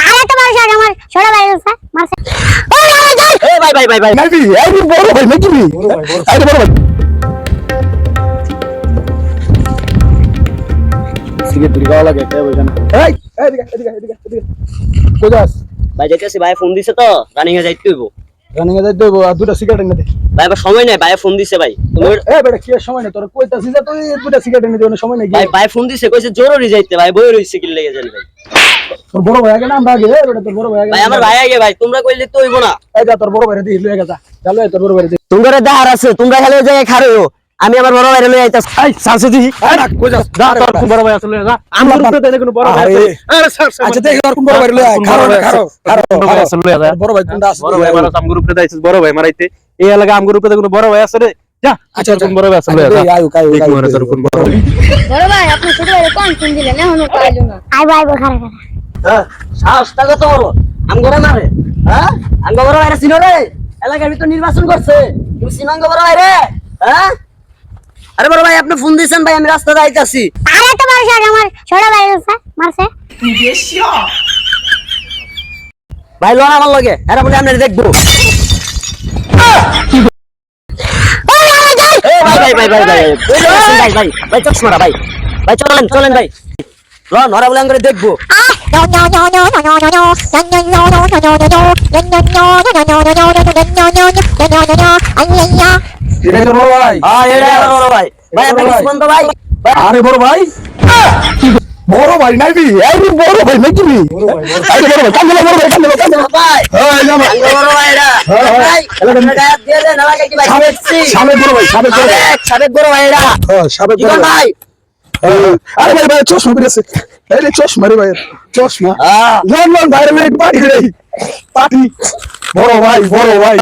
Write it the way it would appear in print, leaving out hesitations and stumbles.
আরে তোমার সাথে আমার ছোট ভাই আছে মারছে এ ভাই ভাই ভাই ভাই নাকি এই বড় ভাই নাকি আরে বড় ভাই সিগারেট দিগা লাগে কে বুঝান এই এদিকে কোজাস ভাই যাইতেছি ভাই ফোন দিছে তো রানিং এ যাইতে হইব রানিং এ যাইতে আর দুটো সিগারেট এনে দে ভাই আবার সময় নাই ভাই ফোন দিছে ভাই তুমি এ বেটা কি সময় নেই তোর কইতাছিস যে তুই দুটো সিগারেট এনে দে সময় নেই ভাই ভাই ফোন দিছে কইছে জরুরি যাইতে ভাই বই রইছে কি লেগে জানি ভাই তোর বড় ভাই আগে নাম আগে বেটা তোর বড় ভাই আগে ভাই আমার ভাই আগে ভাই তোমরা কইলে তো হইব না এই যা তোর বড় ভাই দি লয়ে গেছা চলো তোর বড় ভাই দি তোমরা দাহার আছে তোমরা খালি ওই জায়গায় খাড়ো আমি আমার বড় ভাইরে লই আইতাছি এই সারছে দি না কোজাস যা তোর কোন বড় ভাই আছে লয়ে যা আমার উপরে তো কোনো বড় ভাই আছে আরে স্যার আচ্ছা দেখ তোর কোন বড় ভাই লয়ে খারো বড় ভাই আছে লয়ে যা বড় ভাই কোনটা আছে বড় ভাই মারা আম গ্রুপে দাইছিস বড় ভাই মারাইতে এই এলাকা আম গ্রুপে কোনো বড় ভাই আছে রে যা আচ্ছা কোন বড় ভাই আছে লয়ে যা আয়ু কায়ু দেখ মরে তোর কোন বড় ভাই বড় ভাই আপনি ছোট ভাই কোন ফোন দিলেন এখনো পাইলো না আই ভাই খারা খারা হ্যাঁ সাহসটা কত বড় আম করে মারে হ্যাঁ আম বড় ভাইরা চিনো রে এলাকার ভিতর নির্বাচন করছে তুমি চিনো আম বড় ভাই রে হ্যাঁ আরে বড় ভাই আপনি ফোন দিয়েছেন ভাই আমি রাস্তা যাইতাছি আরে তোমার সাথে আমার ছোট ভাই আছে মারছে ভাই লোন আমার লগে এরা বলে আমরা দেখবো ভাই ভাই ভাই ভাই ভাই ভাই ভাই ভাই চশমা ভাই ভাই চলেন চলেন ভাই লোন ওরা বলে আমরা দেখবো এটা তোর বড় ভাই এটা আমার বড় ভাই ভাই আপনি কিছু বন্ধ ভাই আরে বড় ভাই বড় ভাই নাকি এই বড় ভাই নাকি আরে বড় ভাই কান্দে বড় ভাই কান্দে ভাই এই না ভাই আম বড় ভাই এরা ভাই এলাকা গায়ে দিয়ে দেন আমাকে কি ভাই সামনে বড় ভাই সামনে বড় ভাই সাবেক বড় ভাই এরা সামনে বড় জীবন ভাই ভাই আরে ভাই ভাই চশমা পরেছে এই রে চশমা রে ভাই চশমা লন লন ভাই রে পার্টি রে পার্টি বড় ভাই